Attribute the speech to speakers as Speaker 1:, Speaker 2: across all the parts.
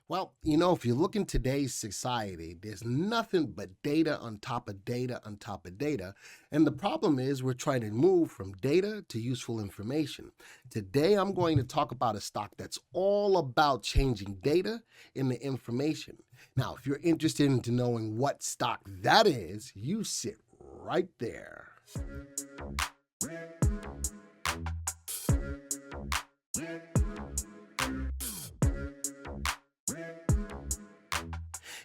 Speaker 1: Well, if you look in today's society, there's nothing but data on top of data on top of data. And the problem is we're trying to move from data to useful information. Today, I'm going to talk about a stock that's all about changing data into information. Now, if you're interested in knowing what stock that is, you sit right there.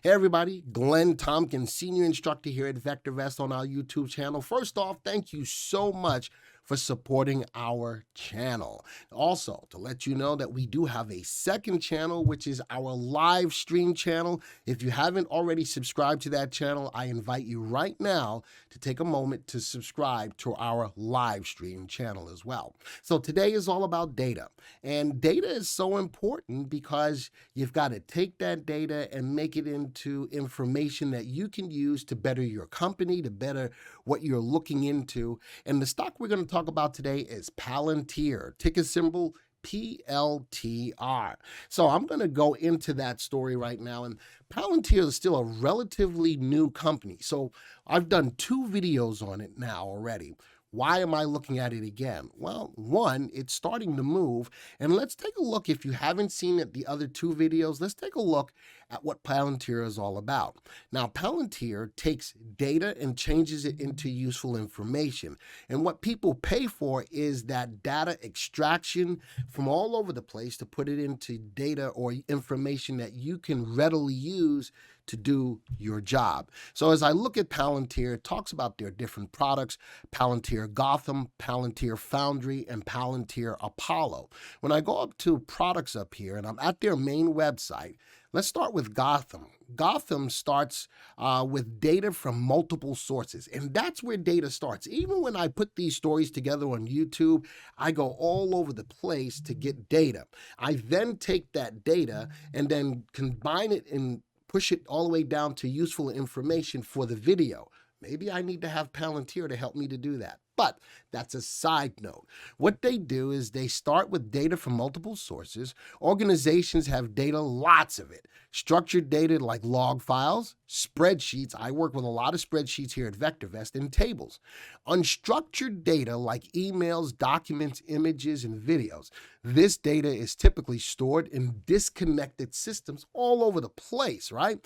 Speaker 1: Hey everybody, Glenn Tompkins, Senior Instructor here at VectorVest on our YouTube channel. First off, thank you so much for supporting our channel. Also, to let you know that we do have a second channel, which is our live stream channel. If you haven't already subscribed to that channel, I invite you right now to take a moment to subscribe to our live stream channel as well. So today is all about data. And data is so important because you've got to take that data and make it into information that you can use to better your company, to better what you're looking into. And the stock we're going to talk about today is Palantir, ticker symbol PLTR. So I'm going to go into that story right now. And Palantir is still a relatively new company. So I've done 2 videos on it now already. Why am I looking at it again? Well, one, it's starting to move. And let's take a look. If you haven't seen it, the other 2 videos, let's take a look at what Palantir is all about. Now, Palantir takes data and changes it into useful information. And what people pay for is that data extraction from all over the place to put it into data or information that you can readily use to do your job. So as I look at Palantir, it talks about their different products: Palantir Gotham, Palantir Foundry, and Palantir Apollo. When I go up to products up here and I'm at their main website, let's start with Gotham. Gotham starts with data from multiple sources, and that's where data starts. Even when I put these stories together on YouTube, I go all over the place to get data. I then take that data and then combine it and push it all the way down to useful information for the video. Maybe I need to have Palantir to help me to do that. But that's a side note. What they do is they start with data from multiple sources. Organizations have data, lots of it. Structured data like log files, spreadsheets. I work with a lot of spreadsheets here at VectorVest, and tables. Unstructured data like emails, documents, images, and videos. This data is typically stored in disconnected systems all over the place, right?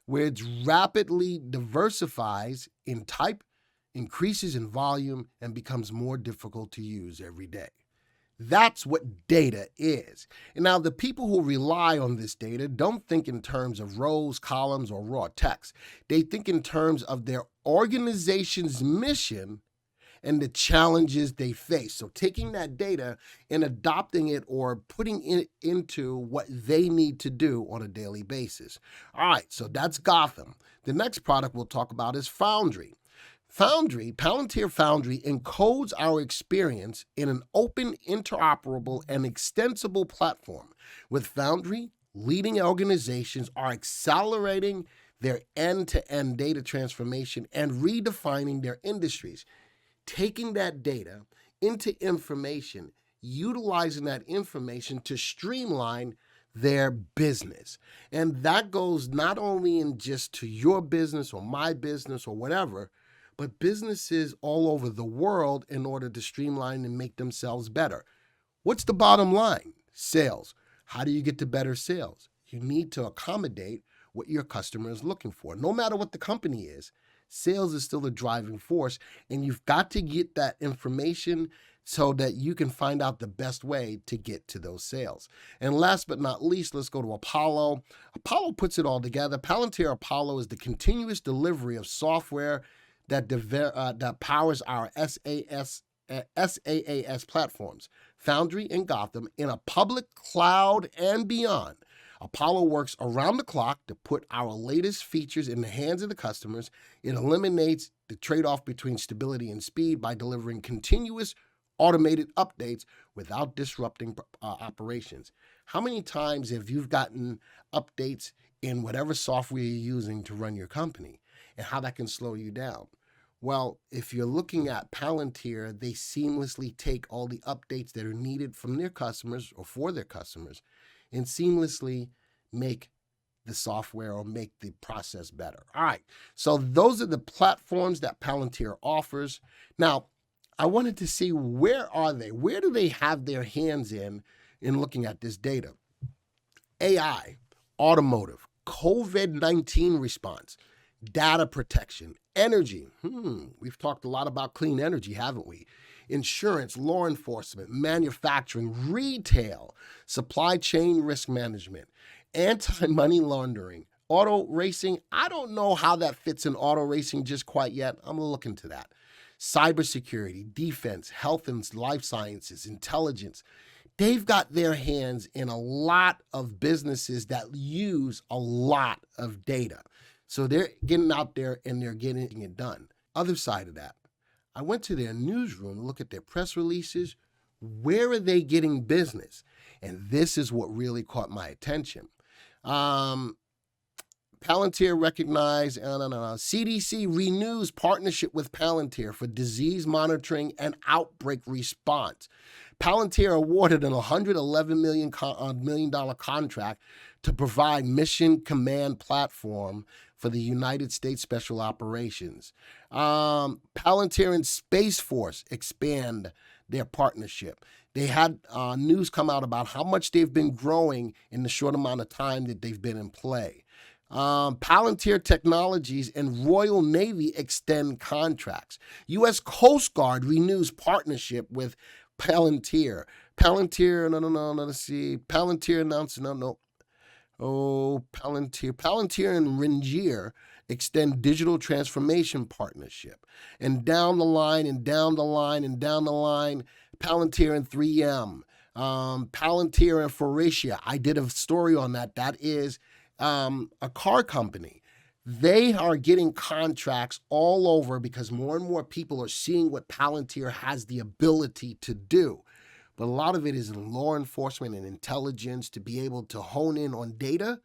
Speaker 1: Where it rapidly diversifies in type, increases in volume, and becomes more difficult to use every day. That's what data is. And now the people who rely on this data don't think in terms of rows, columns, or raw text. They think in terms of their organization's mission and the challenges they face. So taking that data and adopting it or putting it into what they need to do on a daily basis. All right, so that's Gotham. The next product we'll talk about is Foundry. Palantir Foundry encodes our experience in an open, interoperable, and extensible platform. With Foundry, leading organizations are accelerating their end-to-end data transformation and redefining their industries, taking that data into information, utilizing that information to streamline their business. And that goes not only in just to your business or my business or whatever, but businesses all over the world in order to streamline and make themselves better. What's the bottom line? Sales. How do you get to better sales? You need to accommodate what your customer is looking for. No matter what the company is, sales is still a driving force, and you've got to get that information so that you can find out the best way to get to those sales. And last but not least, let's go to Apollo. Apollo puts it all together. Palantir Apollo is the continuous delivery of software that powers our SaaS platforms, Foundry and Gotham, in a public cloud and beyond. Apollo works around the clock to put our latest features in the hands of the customers. It eliminates the trade-off between stability and speed by delivering continuous automated updates without disrupting operations. How many times have you gotten updates in whatever software you're using to run your company, and how that can slow you down? Well, if you're looking at Palantir, they seamlessly take all the updates that are needed from their customers or for their customers and seamlessly make the software or make the process better. All right, so those are the platforms that Palantir offers. Now, I wanted to see, where are they? Where do they have their hands in looking at this data? AI, automotive, COVID-19 response, data protection, energy. We've talked a lot about clean energy, haven't we? Insurance, law enforcement, manufacturing, retail, supply chain risk management, anti-money laundering, auto racing. I don't know how that fits in auto racing just quite yet. I'm going to look into that. Cybersecurity, defense, health and life sciences, intelligence. They've got their hands in a lot of businesses that use a lot of data. So they're getting out there and they're getting it done. Other side of that, I went to their newsroom to look at their press releases. Where are they getting business? And this is what really caught my attention. Palantir recognized, CDC renews partnership with Palantir for disease monitoring and outbreak response. Palantir awarded an $111 million contract to provide mission command platform for the United States Special Operations. Palantir and Space Force expand their partnership. They had news come out about how much they've been growing in the short amount of time that they've been in play. Palantir Technologies and Royal Navy extend contracts. U.S. Coast Guard renews partnership with Palantir. Palantir announced, Palantir and Ringier extend digital transformation partnership. And down the line, Palantir and 3M. Palantir and Faurecia. I did a story on that. That is a car company. They are getting contracts all over because more and more people are seeing what Palantir has the ability to do. But a lot of it is in law enforcement and intelligence, to be able to hone in on data,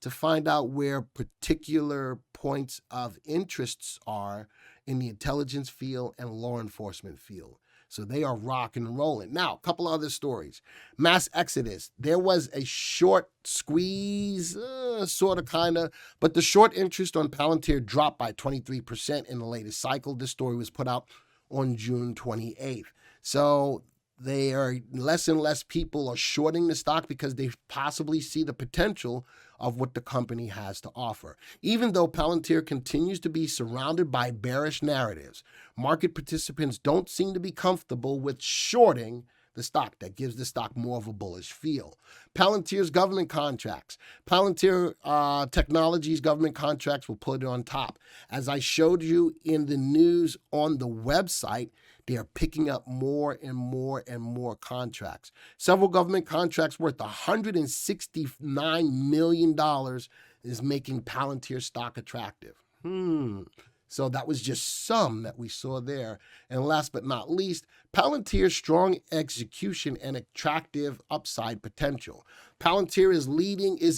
Speaker 1: to find out where particular points of interests are in the intelligence field and law enforcement field. So they are rock and rolling. Now, a couple other stories. Mass exodus. There was a short squeeze, sort of, kind of, but the short interest on Palantir dropped by 23% in the latest cycle. This story was put out on June 28th. So they are less and less people are shorting the stock because they possibly see the potential of what the company has to offer. Even though Palantir continues to be surrounded by bearish narratives, market participants don't seem to be comfortable with shorting the stock. That gives the stock more of a bullish feel. Palantir's government contracts. Palantir Technologies government contracts will put it on top. As I showed you in the news on the website, they are picking up more and more and more contracts. Several government contracts worth $169 million is making Palantir stock attractive. So that was just some that we saw there. And last but not least, Palantir's strong execution and attractive upside potential. Palantir is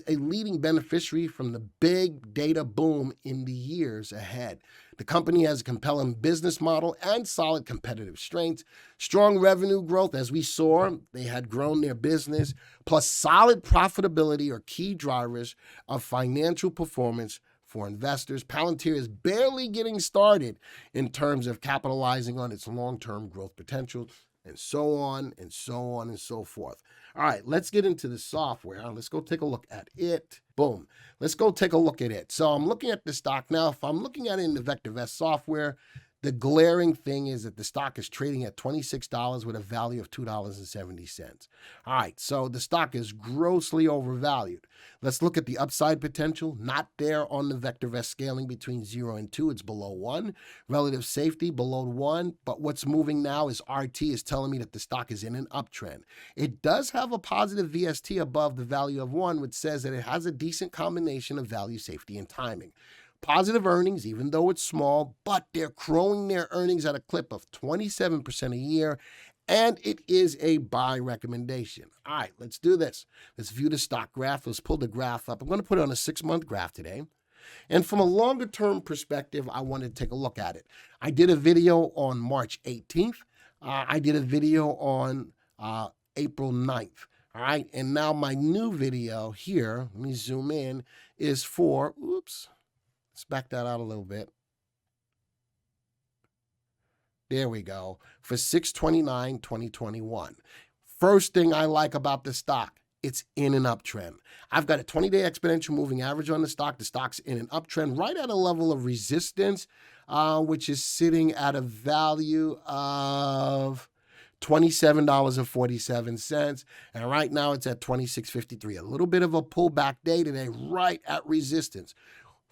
Speaker 1: a leading beneficiary from the big data boom in the years ahead. The company has a compelling business model and solid competitive strengths. Strong revenue growth, as we saw, they had grown their business, plus solid profitability are key drivers of financial performance for investors. Palantir is barely getting started in terms of capitalizing on its long-term growth potential, and so on and so on and so forth. All right, let's get into the software. Let's go take a look at it. Boom. Let's go take a look at it. So I'm looking at the stock now. If I'm looking at it in the VectorVest software, the glaring thing is that the stock is trading at $26 with a value of $2.70. All right, so the stock is grossly overvalued. Let's look at the upside potential. Not there on the VectorVest scaling between 0 and 2. It's below 1. Relative safety below 1. But what's moving now is RT is telling me that the stock is in an uptrend. It does have a positive VST above the value of 1, which says that it has a decent combination of value, safety, and timing. Positive earnings, even though it's small, but they're growing their earnings at a clip of 27% a year, and it is a buy recommendation. All right, let's do this. Let's view the stock graph. Let's pull the graph up. I'm going to put it on a 6-month graph today. And from a longer-term perspective, I wanted to take a look at it. I did a video on March 18th. I did a video on April 9th. All right, and now my new video here, let me zoom in, is for, oops, let's back that out a little bit. There we go, for 6/29/2021. First thing I like about the stock, it's in an uptrend. I've got a 20-day exponential moving average on the stock. The stock's in an uptrend right at a level of resistance, which is sitting at a value of $27.47. And right now it's at $26.53. A little bit of a pullback day today, right at resistance.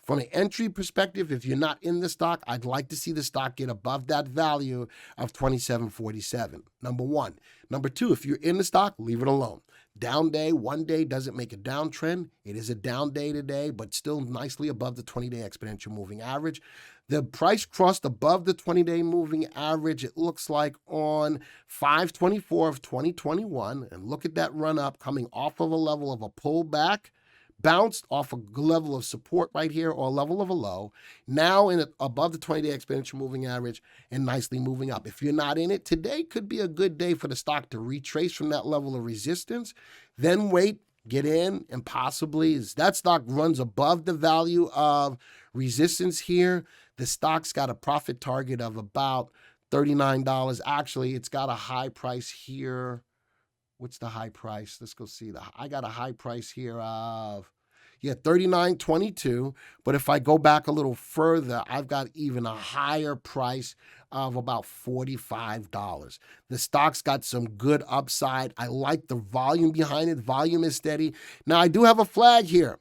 Speaker 1: From an entry perspective, if you're not in the stock, I'd like to see the stock get above that value of $27.47. Number one. Number two, if you're in the stock, leave it alone. Down day, one day doesn't make a downtrend. It is a down day today, but still nicely above the 20-day exponential moving average. The price crossed above the 20-day moving average, it looks like, on 5/24 of 2021. And look at that run up coming off of a level of a pullback. Bounced off a level of support right here or a level of a low, now above the 20-day exponential moving average and nicely moving up. If you're not in it, today could be a good day for the stock to retrace from that level of resistance, then wait, get in, and possibly, as that stock runs above the value of resistance here, the stock's got a profit target of about $39. Actually, it's got a high price here. What's the high price? Let's go see. I got a high price here of, $39.22. But if I go back a little further, I've got even a higher price of about $45. The stock's got some good upside. I like the volume behind it. Volume is steady. Now, I do have a flag here.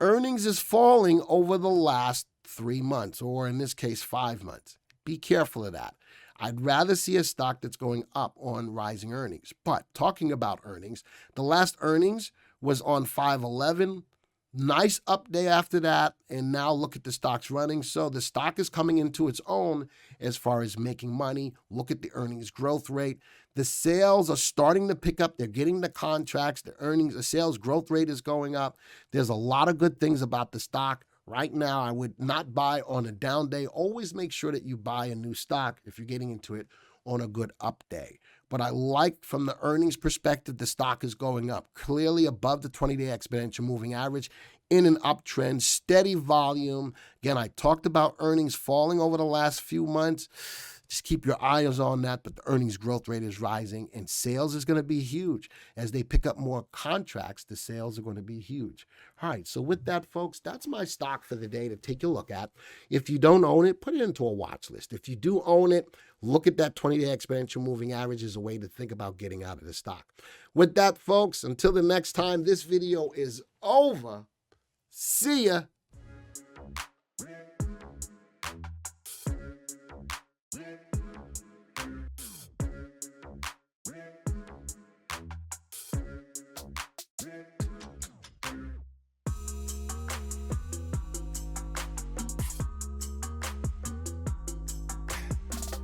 Speaker 1: Earnings is falling over the last 3 months, or in this case, 5 months. Be careful of that. I'd rather see a stock that's going up on rising earnings. But talking about earnings, the last earnings was on 5/11. Nice up day after that, and now look at the stocks running. So the stock is coming into its own as far as making money. Look at the earnings growth rate. The sales are starting to pick up. They're getting the contracts. The sales growth rate is going up. There's a lot of good things about the stock. Right now, I would not buy on a down day. Always make sure that you buy a new stock if you're getting into it on a good up day. But I like, from the earnings perspective, the stock is going up, clearly above the 20-day exponential moving average, in an uptrend, steady volume. Again, I talked about earnings falling over the last few months. Just keep your eyes on that, but the earnings growth rate is rising, and sales is going to be huge. As they pick up more contracts, the sales are going to be huge. All right, so with that, folks, that's my stock for the day to take a look at. If you don't own it, put it into a watch list. If you do own it, look at that 20-day exponential moving average as a way to think about getting out of the stock. With that, folks, until the next time this video is over, see ya.